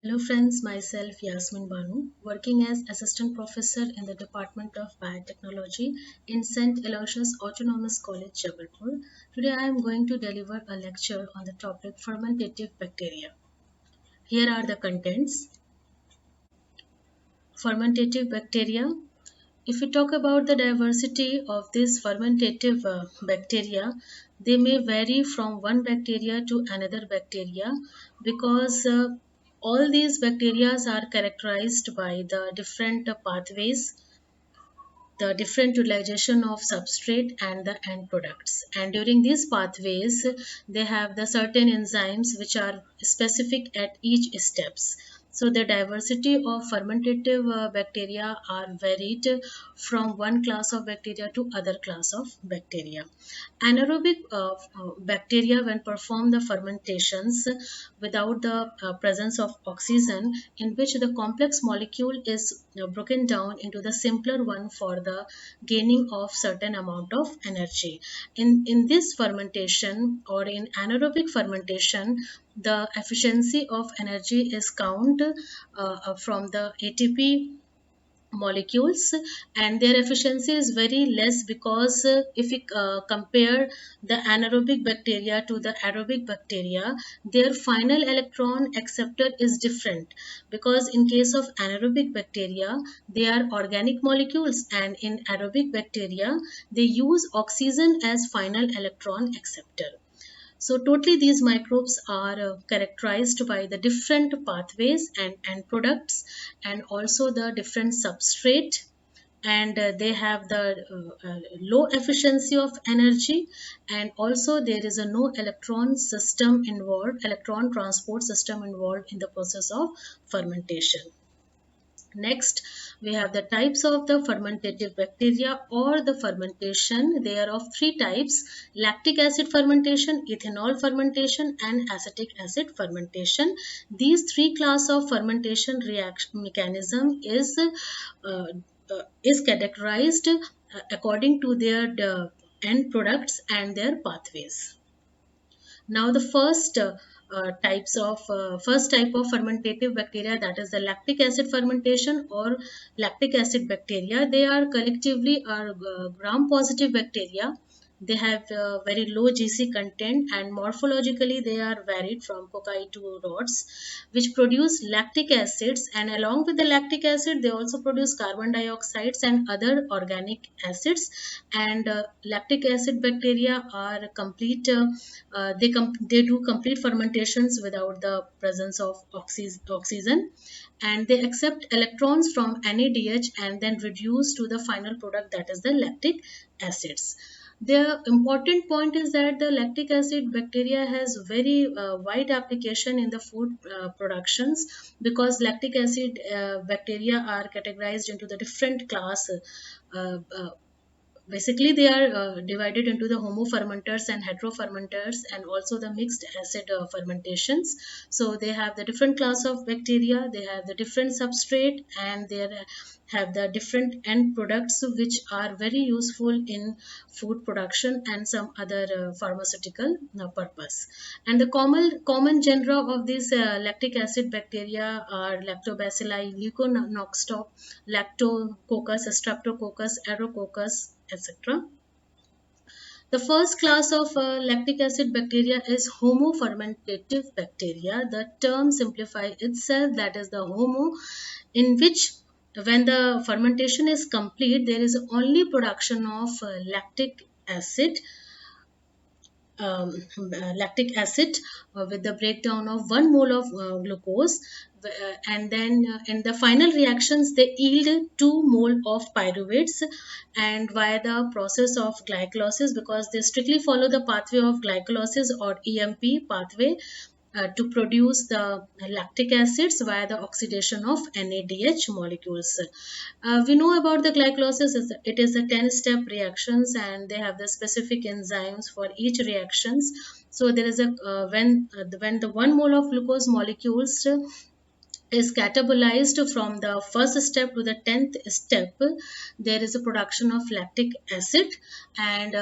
Hello friends, myself Yasmin Banu, working as Assistant Professor in the Department of Biotechnology in St. Aloysius Autonomous College, Jabalpur. Today I am going to deliver a lecture on the topic fermentative bacteria. Here are the contents. Fermentative bacteria. If we talk about the diversity of these fermentative bacteria, they may vary from one bacteria to another bacteria because all these bacteria are characterized by the different pathways, the different utilization of substrate and the end products. And during these pathways, they have the certain enzymes which are specific at each steps. So the diversity of fermentative bacteria are varied from one class of bacteria to other class of bacteria. Anaerobic bacteria, when perform the fermentations without the presence of oxygen, in which the complex molecule is broken down into the simpler one for the gaining of certain amount of energy. In this fermentation or in anaerobic fermentation, the efficiency of energy is count from the ATP molecules, and their efficiency is very less because if we compare the anaerobic bacteria to the aerobic bacteria, their final electron acceptor is different, because in case of anaerobic bacteria they are organic molecules, and in aerobic bacteria they use oxygen as final electron acceptor. So totally these microbes are characterized by the different pathways and products, and also the different substrate, and they have the low efficiency of energy, and also there is a no electron system involved, electron transport system involved in the process of fermentation. Next, we have the types of the fermentative bacteria or the fermentation. They are of three types: lactic acid fermentation, ethanol fermentation, and acetic acid fermentation. These three class of fermentation reaction mechanism is categorized according to their end products and their pathways. Now the first type of fermentative bacteria, that is the lactic acid fermentation or lactic acid bacteria. They are collectively are gram positive bacteria. They have very low GC content, and morphologically they are varied from cocci to rods, which produce lactic acids, and along with the lactic acid they also produce carbon dioxides and other organic acids. And lactic acid bacteria are they do complete fermentations without the presence of oxygen, and they accept electrons from NADH and then reduce to the final product, that is the lactic acids. The important point is that the lactic acid bacteria has very wide application in the food productions, because lactic acid bacteria are categorized into the different class. Basically they are divided into the homofermenters and heterofermenters, and also the mixed acid fermentations. So they have the different class of bacteria, they have the different substrate, and they have the different end products which are very useful in food production and some other pharmaceutical purpose. And the common genera of these lactic acid bacteria are Lactobacilli, Leuconoxtop, Lactococcus, Streptococcus, Aerococcus, etc. The first class of lactic acid bacteria is homofermentative bacteria. The term simplifies itself, that is the homo, in which when the fermentation is complete, there is only production of um, lactic acid with the breakdown of 1 mole of glucose, and then in the final reactions they yield 2 mole of pyruvates, and via the process of glycolysis, because they strictly follow the pathway of glycolysis or EMP pathway, to produce the lactic acids via the oxidation of NADH molecules. We know about the glycolysis, it is a 10-step reactions, and they have the specific enzymes for each reactions. So there is a when the 1 mole of glucose molecules is catabolized from the first step to the 10th step, there is a production of lactic acid. And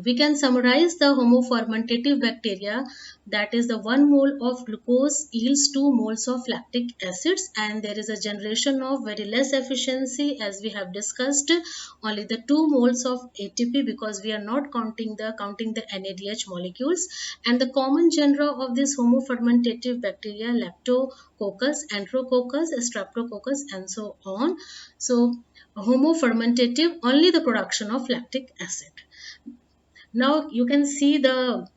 we can summarize the homofermentative bacteria, that is the 1 mole of glucose yields 2 moles of lactic acids, and there is a generation of very less efficiency, as we have discussed, only the 2 moles of ATP, because we are not counting the NADH molecules. And the common genera of this homofermentative bacteria, Lactococcus, Enterococcus, Streptococcus, and so on. So homofermentative, only the production of lactic acid. Now you can see the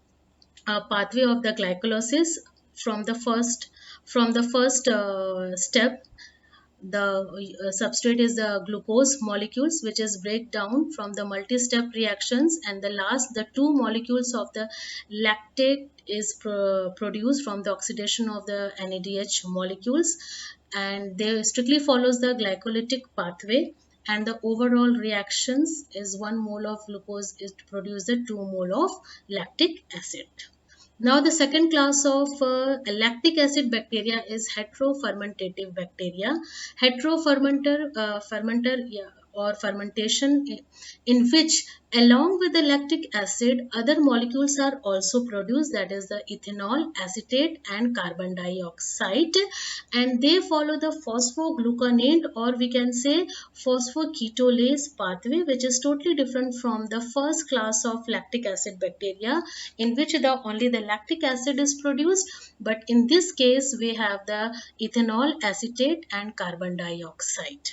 pathway of the glycolysis from the first step. The substrate is the glucose molecules, which is break down from the multi-step reactions, and the last, the 2 molecules of the lactate is produced from the oxidation of the NADH molecules, and they strictly follows the glycolytic pathway. And the overall reactions is 1 mole of glucose is to produce the 2 mole of lactic acid. Now the second class of lactic acid bacteria is heterofermentative bacteria. Fermenter, yeah, or fermentation in which, along with the lactic acid, other molecules are also produced, that is the ethanol, acetate, and carbon dioxide, and they follow the phosphogluconate, or we can say phosphoketolase pathway, which is totally different from the first class of lactic acid bacteria, in which only the lactic acid is produced, but in this case we have the ethanol, acetate, and carbon dioxide.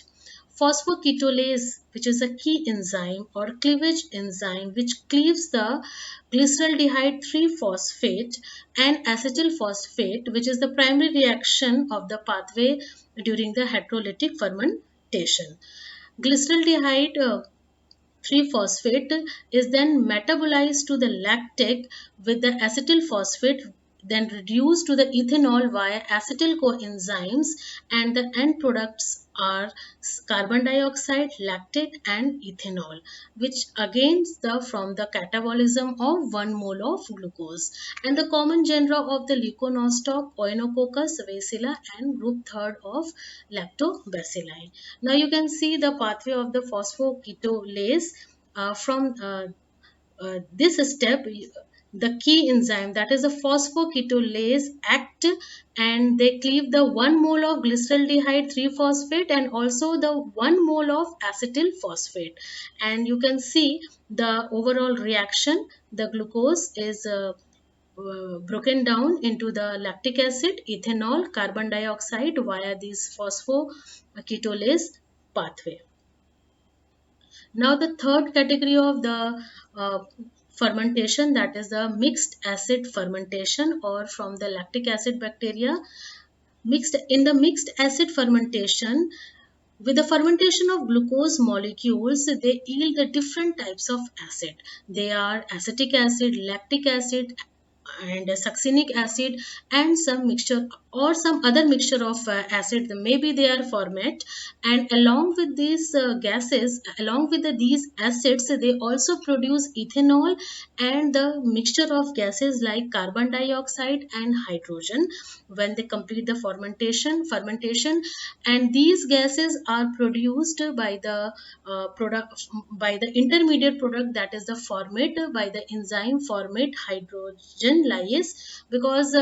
Phosphoketolase, which is a key enzyme or cleavage enzyme, which cleaves the glyceraldehyde 3-phosphate and acetyl phosphate, which is the primary reaction of the pathway during the heterolytic fermentation. Glyceraldehyde 3-phosphate is then metabolized to the lactic with the acetyl phosphate, then reduced to the ethanol via acetyl coenzymes, and the end products are carbon dioxide, lactate, and ethanol, which again from the catabolism of 1 mole of glucose. And the common genera of the Leuconostoc, Oenococcus, Vacilla, and group third of Lactobacilli. Now you can see the pathway of the phosphoketolase from this step. The key enzyme, that is the phosphoketolase, act, and they cleave the 1 mole of glyceraldehyde 3-phosphate and also the 1 mole of acetyl phosphate, and you can see the overall reaction. The glucose is broken down into the lactic acid, ethanol, carbon dioxide via this phosphoketolase pathway. Now the third category of the fermentation, that is the mixed acid fermentation, or from the lactic acid bacteria. In the mixed acid fermentation, with the fermentation of glucose molecules, they yield the different types of acid. They are acetic acid, lactic acid, and succinic acid, and some mixture or some other mixture of acid, maybe they are format. And along with these gases, along with these acids, they also produce ethanol and the mixture of gases like carbon dioxide and hydrogen when they complete the fermentation, and these gases are produced by the product, by the intermediate product, that is the formate, by the enzyme formate hydrogen lyase, because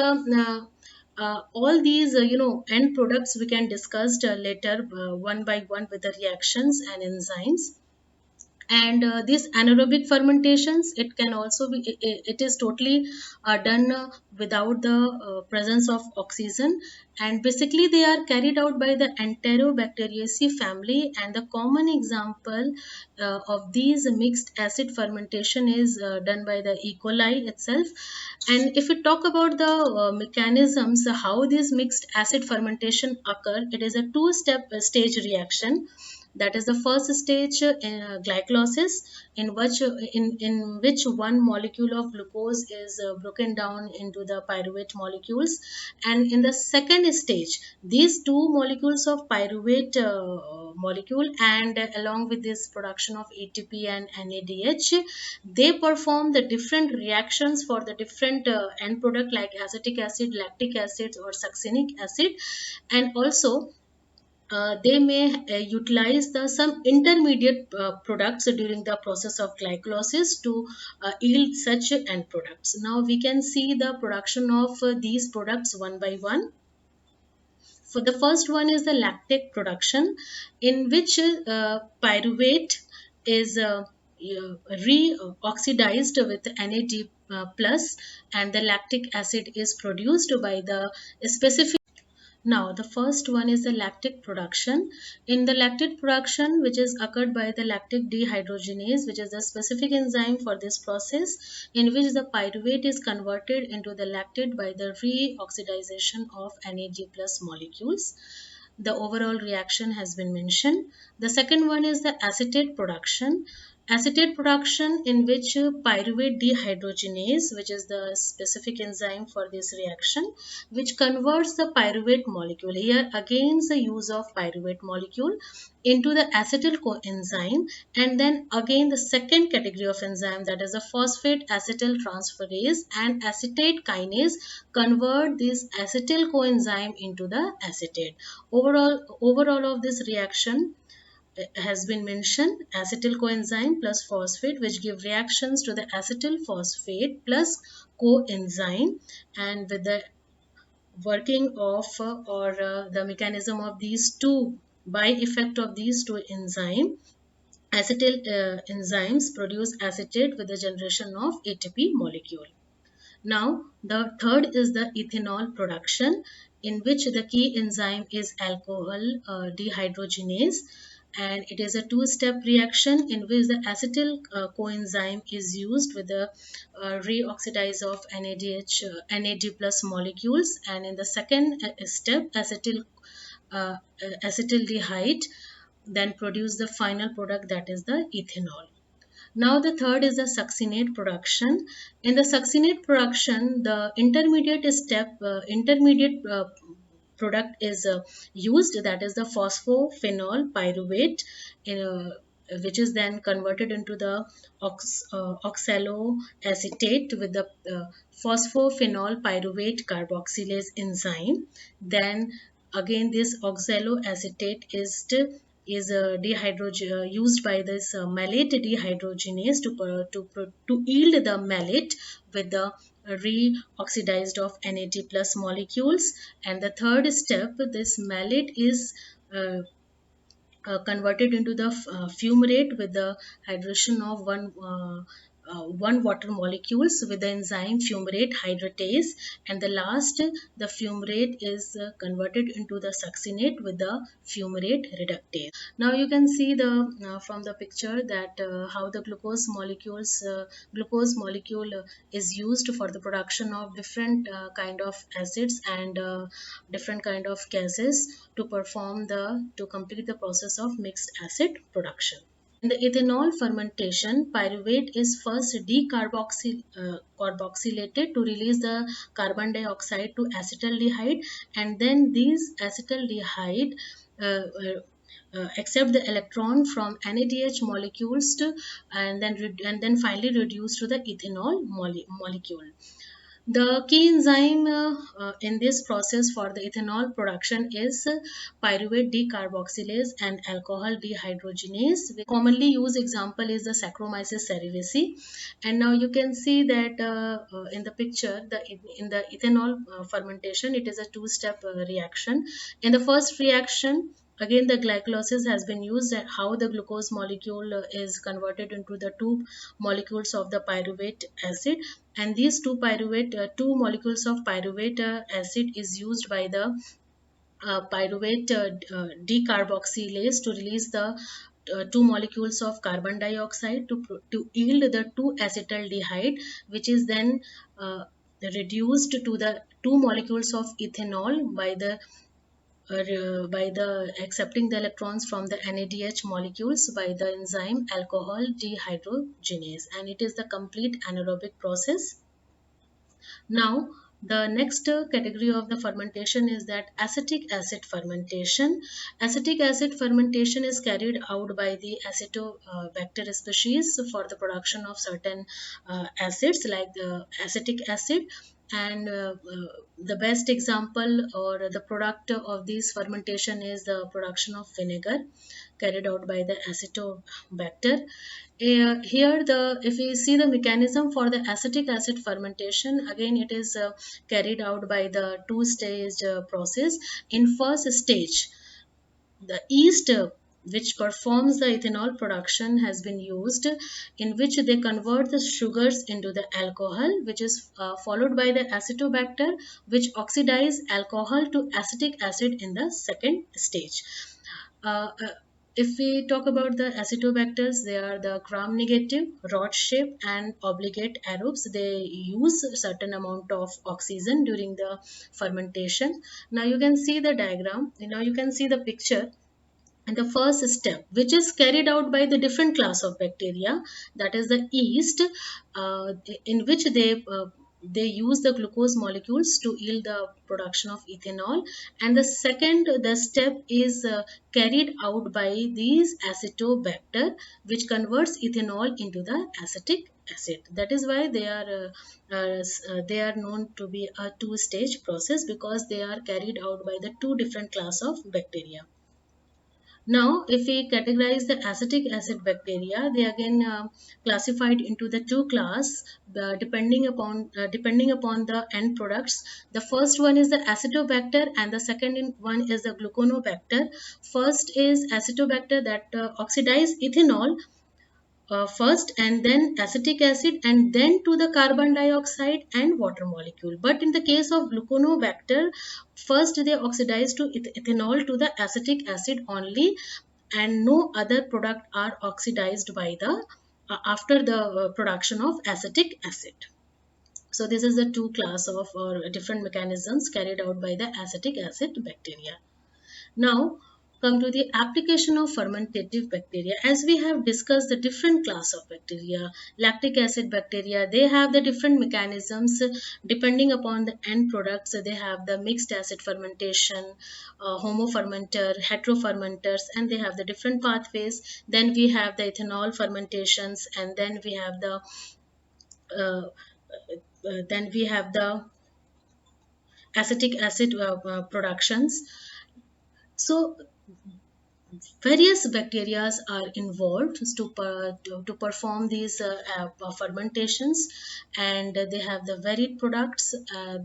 all these end products we can discuss later one by one with the reactions and enzymes. And these anaerobic fermentations, it can also be, it is totally done without the presence of oxygen, and basically they are carried out by the Enterobacteriaceae family. And the common example of these mixed acid fermentation is done by the E. coli itself. And if we talk about the mechanisms how this mixed acid fermentation occur, it is a two-step stage reaction. That is the first stage, glycolysis, in which one molecule of glucose is broken down into the pyruvate molecules, and in the second stage, these two molecules of pyruvate molecule, and along with this production of ATP and NADH, they perform the different reactions for the different end product like acetic acid, lactic acid, or succinic acid, and also they may utilize the some intermediate products during the process of glycolysis to yield such end products. Now we can see the production of these products one by one. For the first one is the lactic production, in which pyruvate is re-oxidized with NAD plus, and the lactic acid is produced by the specific. Now, the first one is the lactic production. In the lactic production, which is occurred by the lactic dehydrogenase, which is the specific enzyme for this process, in which the pyruvate is converted into the lactate by the re-oxidization of NAD plus molecules. The overall reaction has been mentioned. The second one is the acetate production. Acetate production, in which pyruvate dehydrogenase, which is the specific enzyme for this reaction, which converts the pyruvate molecule. Here again the use of pyruvate molecule into the acetyl coenzyme, and then again the second category of enzyme, that is the phosphate acetyl transferase and acetate kinase, convert this acetyl coenzyme into the acetate. Overall of this reaction has been mentioned, acetyl coenzyme plus phosphate, which give reactions to the acetyl phosphate plus coenzyme, and with the working of or the mechanism of these two, by effect of these two enzyme, acetyl enzymes produce acetate with the generation of ATP molecule. Now, the third is the ethanol production, in which the key enzyme is alcohol dehydrogenase, and it is a two-step reaction in which the acetyl coenzyme is used with the reoxidize of NAD plus molecules, and in the second step, acetaldehyde then produce the final product, that is the ethanol. Now the third is the succinate production. In the succinate production, the intermediate product is used, that is the phosphophenol pyruvate, which is then converted into the oxaloacetate with the phosphophenol pyruvate carboxylase enzyme. Then again this oxaloacetate is used by this malate dehydrogenase to yield the malate with the reoxidized of NAD plus molecules. And the third step, this malate is converted into the fumarate with the hydration of one water molecules with the enzyme fumarate hydratase, and the last, the fumarate is converted into the succinate with the fumarate reductase. Now you can see the from the picture that how the glucose molecule is used for the production of different kind of acids and different kind of gases to complete the process of mixed acid production. In the ethanol fermentation, pyruvate is first decarboxylated to release the carbon dioxide to acetaldehyde, and then these acetaldehyde uh, accept the electron from NADH molecules and then finally reduce to the ethanol molecule. The key enzyme in this process for the ethanol production is pyruvate decarboxylase and alcohol dehydrogenase. The commonly used example is the Saccharomyces cerevisiae. And now you can see that in the picture, in the ethanol fermentation, it is a two-step reaction. In the first reaction, again, the glycolysis has been used, how the glucose molecule is converted into the two molecules of the pyruvate acid, and these two molecules of pyruvate acid is used by the pyruvate decarboxylase to release the two molecules of carbon dioxide to yield the 2-acetaldehyde, which is then reduced to the two molecules of ethanol by the by the accepting the electrons from the NADH molecules by the enzyme alcohol dehydrogenase, and it is the complete anaerobic process. Now, the next category of the fermentation is that acetic acid fermentation. Acetic acid fermentation is carried out by the acetobacter species for the production of certain acids like the acetic acid. And the best example or the product of this fermentation is the production of vinegar carried out by the acetobacter. Here the if we see the mechanism for the acetic acid fermentation, again it is carried out by the two-stage process. In first stage, the yeast which performs the ethanol production has been used, in which they convert the sugars into the alcohol, which is followed by the acetobacter, which oxidize alcohol to acetic acid in the second stage. Uh, uh, if we talk about the acetobacters, they are the gram-negative, rod-shaped, and obligate aerobes. They use a certain amount of oxygen during the fermentation. Now you can see the diagram. Now you can see the picture. And the first step, which is carried out by the different class of bacteria, that is the yeast, in which they use the glucose molecules to yield the production of ethanol. And the step is carried out by these acetobacter, which converts ethanol into the acetic acid. That is why they are known to be a two-stage process, because they are carried out by the two different class of bacteria. Now, if we categorize the acetic acid bacteria, they again classified into the two class, depending upon the end products. The first one is the acetobacter, and the one is the gluconobacter. First is acetobacter that oxidize ethanol first, and then acetic acid, and then to the carbon dioxide and water molecule. But in the case of gluconobacter, first they oxidize to ethanol to the acetic acid only, and no other product are oxidized by the after the production of acetic acid. So this is the two class of or different mechanisms carried out by the acetic acid bacteria. Now, come to the application of fermentative bacteria. As we have discussed the different class of bacteria, lactic acid bacteria, they have the different mechanisms depending upon the end products. So they have the mixed acid fermentation, homofermenter, heterofermenters, and they have the different pathways. Then we have the ethanol fermentations, and uh, then we have the acetic acid productions. So various bacteria are involved to perform these fermentations, and they have the varied products,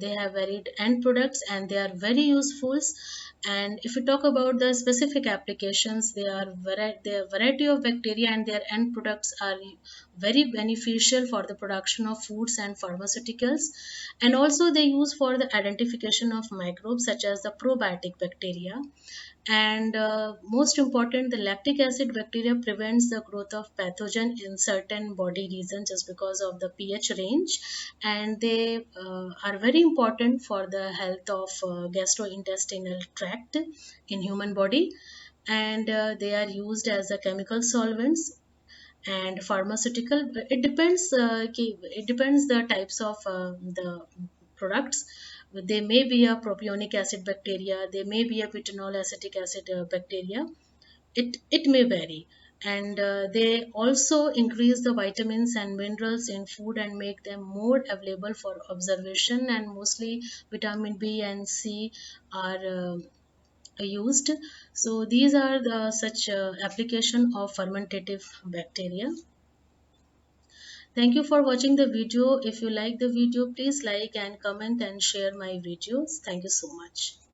they have varied end products, and they are very useful. And if we talk about the specific applications, there are variety of bacteria, and their end products are very beneficial for the production of foods and pharmaceuticals. And also they use for the identification of microbes such as the probiotic bacteria. And most important, the lactic acid bacteria prevents the growth of pathogen in certain body regions just because of the pH range, and they are very important for the health of gastrointestinal tract in human body. And they are used as a chemical solvents and pharmaceutical. It depends the types of the products. They may be a propionic acid bacteria, they may be a butanol acetic acid bacteria. It may vary. And they also increase the vitamins and minerals in food and make them more available for observation, and mostly vitamin B and C are used. So these are the such application of fermentative bacteria. Thank you for watching the video. If you like the video, please like and comment and share my videos. Thank you so much.